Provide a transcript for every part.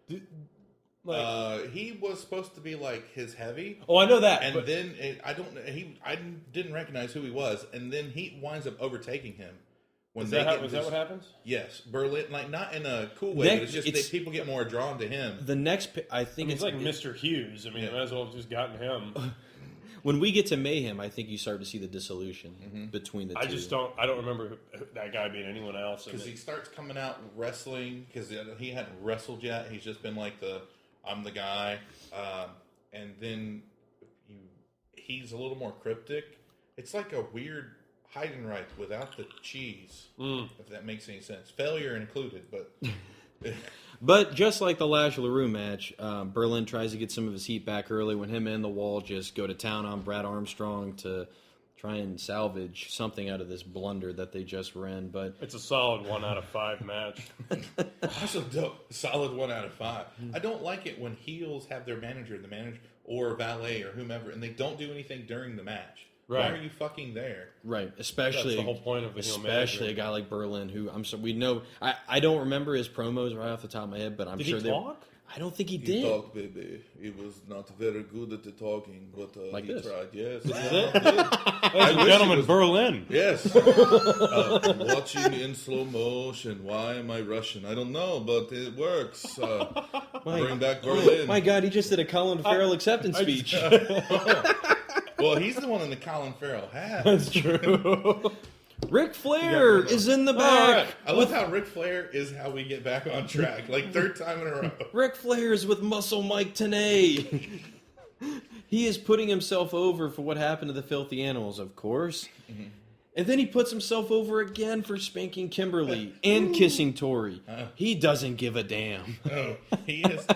He was supposed to be like his heavy. Oh, I know that. And then I didn't recognize who he was, and then he winds up overtaking him. Was that what happens? Yes, Berlin, like not in a cool way, but it's just that people get more drawn to him. The next, I think it's like Mr. Hughes. I mean, might as well have just gotten him. When we get to Mayhem, I think you start to see the dissolution between the two. I don't remember that guy being anyone else. Because he starts coming out wrestling, because he hadn't wrestled yet. He's just been like I'm the guy. And then he's a little more cryptic. It's like a weird hide and right without the cheese, if that makes any sense. Failure included, but... But just like the Lash LaRue match, Berlin tries to get some of his heat back early when him and the Wall just go to town on Brad Armstrong to try and salvage something out of this blunder that they just ran. But it's a solid 1 out of 5 match. Also dope. Solid 1 out of 5. I don't like it when heels have their manager, or valet or whomever, and they don't do anything during the match. Right. Why are you fucking there? Right, especially that's the whole point of especially a guy like Berlin, who we know. I don't remember his promos right off the top of my head, but I'm sure he talk? I don't think he did. He talked, baby. He was not very good at the talking, but like he this. tried. Yes, this is it. Ladies and gentlemen, Berlin. Yes. Watching in slow motion. Why am I Russian? I don't know, but it works. Bring back Berlin. My God, he just did a Colin Farrell acceptance speech. Well, he's the one in the Colin Farrell hat. That's true. Ric Flair is in the back. I love how Ric Flair is how we get back on track. Like third time in a row. Ric Flair is with Muscle Mike Tenay. He is putting himself over for what happened to the Filthy Animals, of course. Mm-hmm. And then he puts himself over again for spanking Kimberly and kissing Tori. He doesn't give a damn. No, he is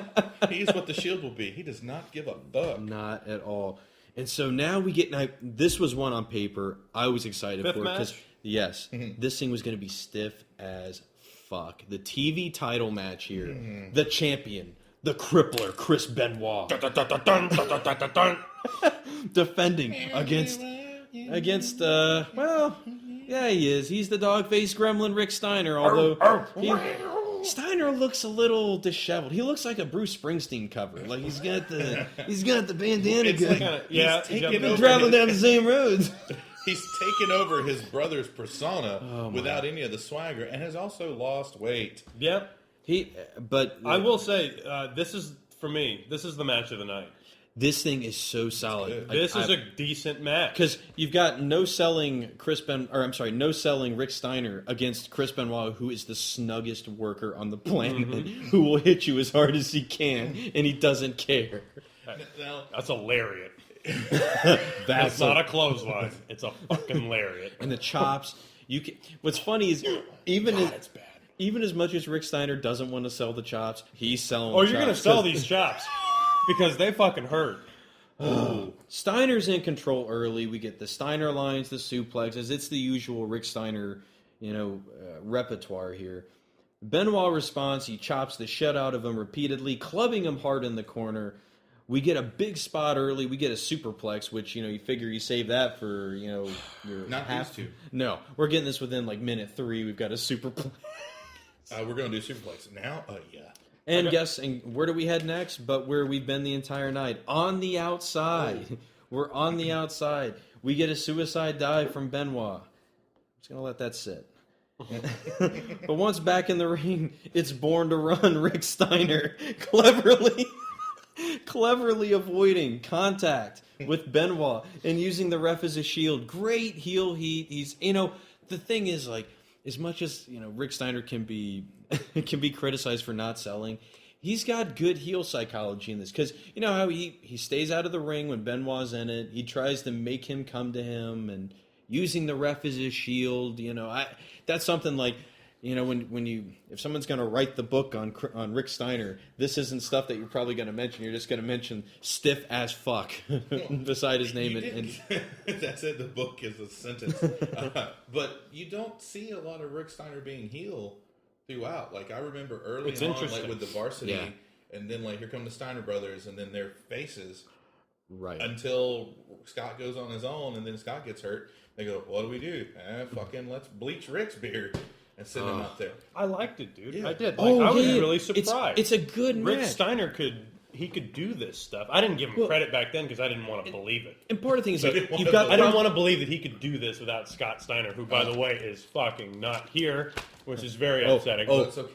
what the Shield will be. He does not give a fuck. Not at all. And so now we get... Now, this was one on paper I was excited for. Because yes, this thing was going to be stiff as fuck. The TV title match here. The champion, the crippler, Chris Benoit. Defending against well, yeah, he is. He's the dog-faced gremlin Rick Steiner, although... Steiner looks a little disheveled. He looks like a Bruce Springsteen cover. Like he's got the bandana gun. He's traveling down the same roads. He's taken over his brother's persona without any of the swagger, and has also lost weight. Yep. But I will say, this is for me. This is the match of the night. This thing is so solid. This is a decent match because you've got no selling Rick Steiner against Chris Benoit, who is the snuggest worker on the planet, who will hit you as hard as he can, and he doesn't care. That's a lariat. That's not a clothesline. It's a fucking lariat. And the chops. What's funny is it's bad. Even as much as Rick Steiner doesn't want to sell the chops, he's selling. Oh, you're going to sell these chops. Because they fucking hurt. Steiner's in control early. We get the Steiner lines, the suplexes. It's the usual Rick Steiner, repertoire here. Benoit responds. He chops the shit out of him repeatedly, clubbing him hard in the corner. We get a big spot early. We get a superplex, which, you figure you save that for, your Not half. these two. No, we're getting this within like minute 3. We've got a superplex. We're going to do superplex now? Yeah. And where do we head next? But where we've been the entire night. On the outside. Oh. We're on the outside. We get a suicide dive from Benoit. I'm just going to let that sit. But once back in the ring, it's Born to Run Rick Steiner cleverly avoiding contact with Benoit and using the ref as a shield. Great heel heat. He's, the thing is, like, as much as, Rick Steiner can be criticized for not selling, he's got good heel psychology in this. Because you know how he stays out of the ring when Benoit's in it. He tries to make him come to him and using the ref as his shield. That's something like, if someone's going to write the book on Rick Steiner, this isn't stuff that you're probably going to mention. You're just going to mention stiff as fuck beside his name. That's it. The book is a sentence. But you don't see a lot of Rick Steiner being heel throughout. Like, I remember early on, like with the Varsity, and then like here come the Steiner brothers, and then their faces. Right. Until Scott goes on his own, and then Scott gets hurt. They go, what do we do? Fucking let's bleach Rick's beard. and send him out there. I liked it, dude. Yeah. I did. Oh, I was yeah. really surprised. It's a good Rick match. Steiner could do this stuff. I didn't give him credit back then because I didn't want to believe it. And part of the thing is like didn't you've wanna got I didn't want to believe that he could do this without Scott Steiner, who, by the way, is fucking not here, which is very upsetting. But so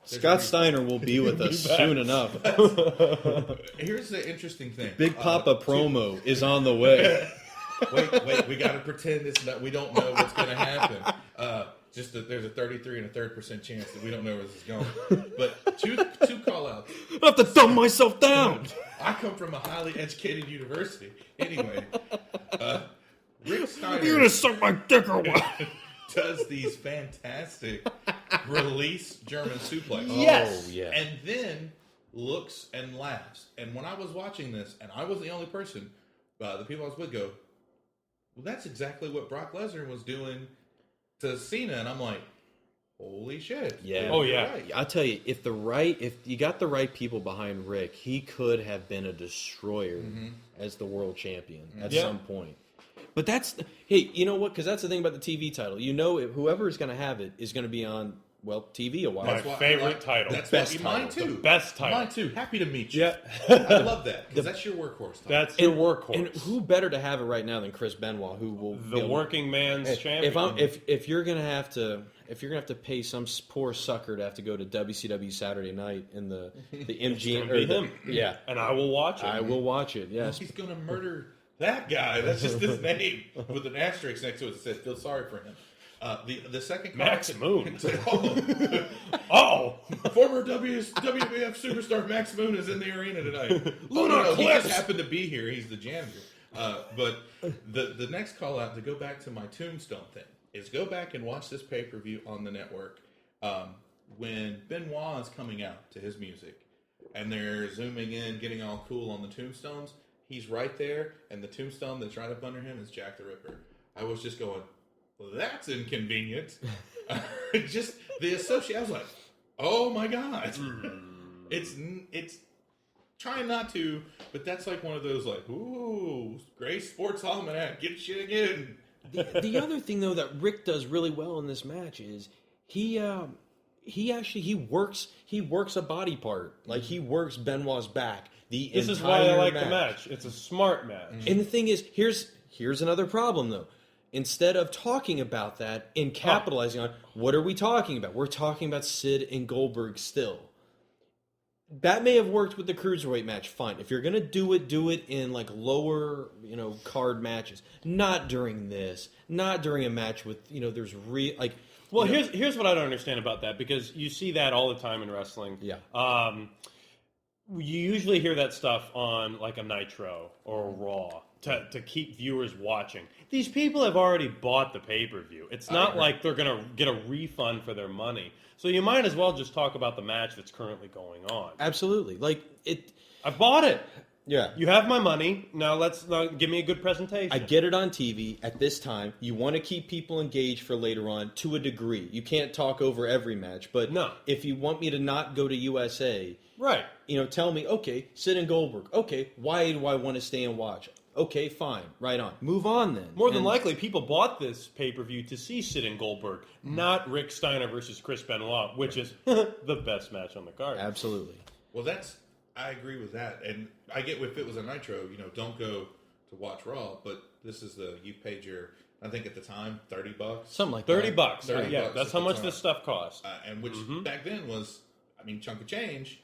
Scott Steiner will be with us soon enough. Here's the interesting thing. Big Papa promo is on the way. Wait, we got to pretend we don't know what's going to happen. Just that there's a 33 and a 3% chance that we don't know where this is going. But two call-outs. I have to dumb myself down. I come from a highly educated university. Anyway, Rick Steiner You're gonna suck my dick or what? does these fantastic release German suplex. Yes. Oh, yeah. And then looks and laughs. And when I was watching this, and I was the only person, the people I was with go, well, that's exactly what Brock Lesnar was doing to Cena. And I'm like, holy shit. Yeah. Oh, yeah. Right. I'll tell you, if you got the right people behind Rick, he could have been a destroyer as the world champion at some point. But hey, you know what? Because that's the thing about the TV title. You know, whoever is going to have it is going to be on, TV a while. My favorite title. That's Best mine title. too. The best title. Mine too. Happy to meet you. Yeah. I love that because that's your workhorse title. That's your workhorse. And who better to have it right now than Chris Benoit, who will The working man's champion. If you're gonna have to pay some poor sucker to have to go to WCW Saturday Night in the MG gonna be him. Yeah, And I will watch it. I will watch it. Yes, He's going to murder that guy. That's just his name with an asterisk next to it that says, feel sorry for him. The second Max Moon. Oh, former WWF superstar Max Moon is in the arena tonight. No, he just happened to be here. He's the janitor. But the next call out, to go back to my Tombstone thing, is go back and watch this pay-per-view on the network when Benoit is coming out to his music and they're zooming in, getting all cool on the tombstones. He's right there, and the tombstone that's right up under him is Jack the Ripper. I was just going, well, that's inconvenient. Just the association. I was like, oh my God. It's trying not to, but that's like one of those like, ooh, Grace Sports Almanac, get shit again. The other thing though that Rick does really well in this match is he works a body part. Like he works Benoit's back. This is why I like the match. It's a smart match. And the thing is, here's another problem though. Instead of talking about that and capitalizing on what are we talking about? We're talking about Sid and Goldberg still. That may have worked with the Cruiserweight match, fine. If you're going to do it in like lower, card matches. Not during this. Not during a match with, there's Well, here's what I don't understand about that, because you see that all the time in wrestling. Yeah. You usually hear that stuff on like a Nitro or a Raw to keep viewers watching. These people have already bought the pay-per-view. It's not like they're going to get a refund for their money. So you might as well just talk about the match that's currently going on. Absolutely. I bought it. Yeah. You have my money. Now give me a good presentation. I get it on TV at this time. You want to keep people engaged for later on to a degree. You can't talk over every match, but no. If you want me to not go to USA, right? Tell me, okay, Sid and Goldberg. Okay, why do I want to stay and watch? Okay, fine, right on. Move on then. More than likely, people bought this pay-per-view to see Sid and Goldberg, not Rick Steiner versus Chris Benoit, which is the best match on the card. Absolutely. Well, I agree with that, and I get if it was a Nitro, don't go to watch Raw, but this is you paid your, I think at the time, $30, something like $30. $30 yeah, that's how much this stuff cost, and which back then was, chunk of change.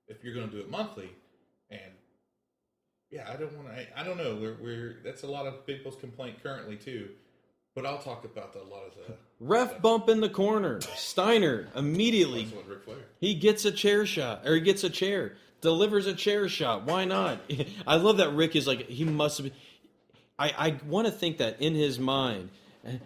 If you're going to do it monthly, and yeah, I don't know. That's a lot of people's complaint currently too. But I'll talk about a lot of the ref bump in the corner. Steiner immediately. That's what Ric Flair. He gets a chair shot, or he gets a chair, delivers a chair shot. Why not? I love that Rick is like, he must have been. I want to think that in his mind,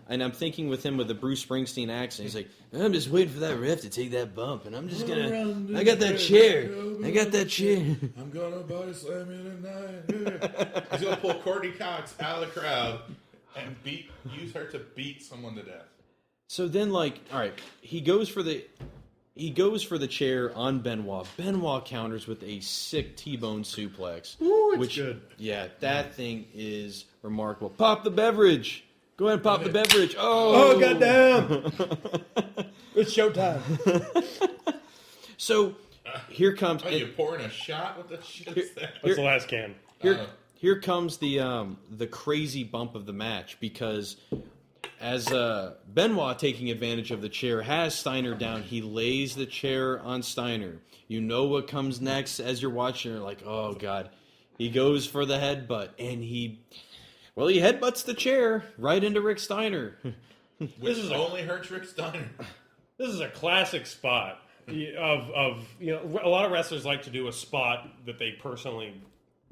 and I'm thinking with him with the Bruce Springsteen accent. He's like, I'm just waiting for that ref to take that bump, and I'm just gonna. I got that chair. I got that chair. I'm gonna body slam you tonight. He's gonna pull Courtney Cox out of the crowd and use her to beat someone to death. So then, all right, he goes for the chair on Benoit. Benoit counters with a sick T-bone suplex. Ooh, it's which, good. Yeah, that thing is remarkable. Pop the beverage. Go ahead and pop the beverage. Oh, goddamn! It's showtime. So here comes. Are you pouring a shot? What the shit is that? That's the last can. Here comes the crazy bump of the match, because as Benoit, taking advantage of the chair, has Steiner down. He lays the chair on Steiner. You know what comes next as you're watching. You're like, oh god. He goes for the headbutt, and he headbutts the chair right into Rick Steiner. Which only hurts Rick Steiner. This is a classic spot of a lot of wrestlers like to do a spot that they personally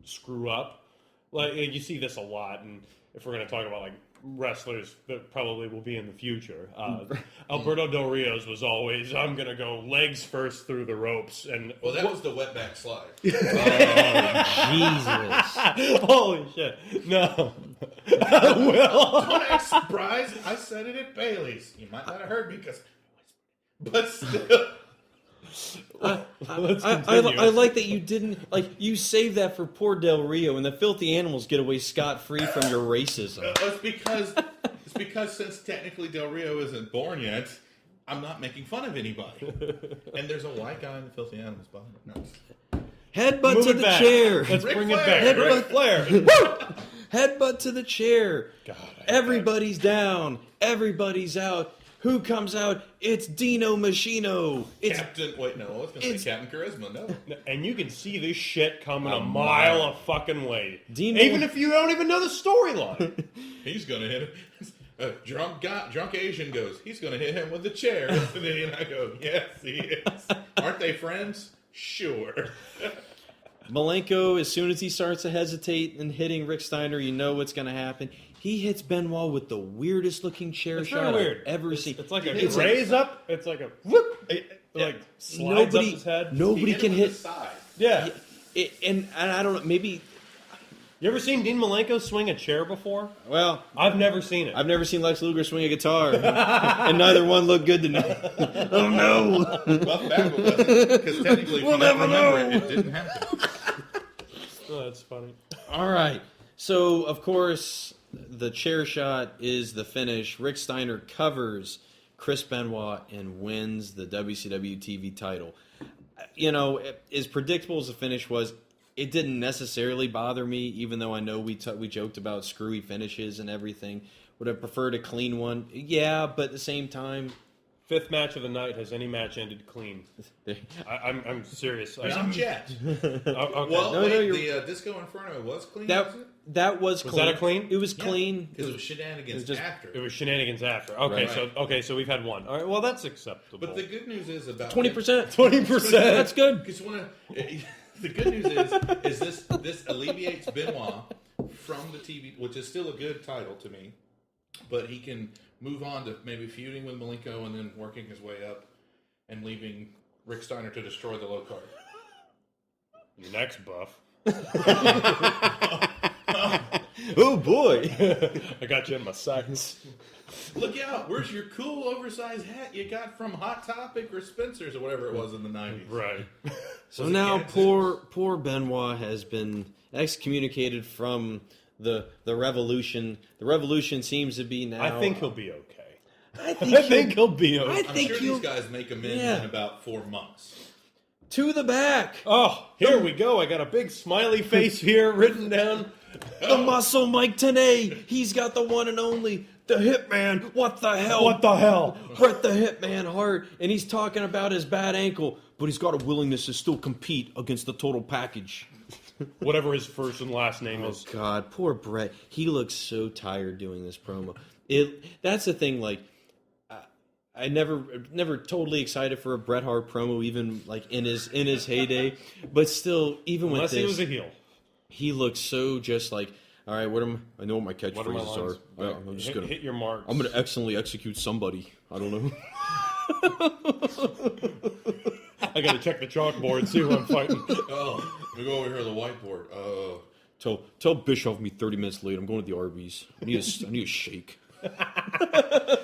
screw up. Like you see this a lot, and if we're going to talk about like wrestlers that probably will be in the future, Alberto Del Rio's was always, I'm going to go legs first through the ropes, and well, that was the wetback slide. Oh, Jesus! Holy shit! No, Will. Don't act surprised. I said it at Bailey's. You might not have heard me because, but still. I like that you didn't you saved that for poor Del Rio, and the filthy animals get away scot-free from your racism. It's because since technically Del Rio isn't born yet, I'm not making fun of anybody. And there's a white guy in the filthy animals behind it. No. Headbutt Move to it the back. chair. Let's Ric bring Flair. it back. Ric Flair. Headbutt to the chair. God, Everybody's down. Everybody's out. Who comes out? It's Dino Machino. It's Captain. Wait, no, I was going to say Captain Charisma. No. and you can see this shit coming a mile a fucking way. Dino- Even if you don't even know the storyline. He's going to hit him. Drunk Asian goes, he's going to hit him with the chair. And then I go, yes, he is. Aren't they friends? Sure. Malenko, as soon as he starts to hesitate and hitting Rick Steiner, you know what's going to happen. He hits Benoit with the weirdest looking chair It's shot very weird. I've ever seen. It's like a It's raise up. It's like a whoop. It like slides up his head. Nobody can him hit. with the side. Yeah. And I don't know. Maybe. You ever seen Dean Malenko swing a chair before? Well, I've never seen it. I've never seen Lex Luger swing a guitar, and neither one looked good to me. Oh no! Buff back with us, because technically, if We'll you don't never remember know. it didn't happen. Oh, that's funny. All right. So of course, the chair shot is the finish. Rick Steiner covers Chris Benoit and wins the WCW TV title. You know, as predictable as the finish was, it didn't necessarily bother me, even though I know we joked about screwy finishes and everything. Would I prefer a clean one? Yeah, but at the same time... Fifth match of the night. Has any match ended clean? I'm serious. Not yet. Okay. Well, No, wait, no, the Disco Inferno was clean, That was it? that was clean. that a clean? It was clean. Because it was shenanigans it was just- after. It was shenanigans after. Okay, Right. so we've had one. All right, well that's acceptable. But the good news is about 20%. 20%. That's good. Because the good news is this alleviates Benoit from the TV, which is still a good title to me, but he can move on to maybe feuding with Malenko and then working his way up and leaving Rick Steiner to destroy the low card. Your next buff. Oh boy! I got you in my sights. Look out! Where's your cool oversized hat you got from Hot Topic or Spencer's or whatever it was in the 90s? Right. So Was it now Gadsden's? poor Benoit has been excommunicated from the revolution. The revolution seems to be now. I think he'll be okay. I I think he'll be okay. I I'm think sure he'll these guys make amends Yeah. in about 4 months. to the back. Oh, here we go. I got a big smiley face here written down. The muscle Mike Tenay. He's got the one and only. The Hitman. What the hell? What the hell? Bret the Hitman Hart. And he's talking about his bad ankle, but he's got a willingness to still compete against the total package. Whatever his first and last name Oh is. God, poor Bret. He looks so tired doing this promo. That's the thing. Like, I never totally excited for a Bret Hart promo, even like in his heyday. But still, even Unless with he this, was a heel. he looks so just like. All right, I know what my What are my catchphrases lines? are. I'm just gonna Hit your marks. I'm gonna excellently execute somebody. I don't know. I gotta check the chalkboard and see who I'm fighting. Oh, we go over here to the whiteboard. Tell Bischoff me 30 minutes late. I'm going to the Arby's. I need a shake.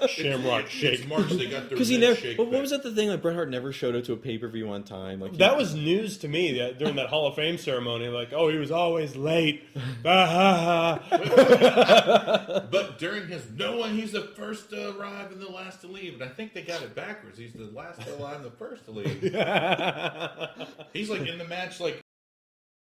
Shamrock shake. It's March. They got their Because he red never. shake But what back. was that the thing? Like Bret Hart never showed up to a pay-per-view on time. Like That was news to me during that Hall of Fame ceremony. Like, oh, he was always late. Ah, ha, ha. But during his he's the first to arrive and the last to leave. And I think they got it backwards. He's the last to arrive and the first to leave. He's like in the match, like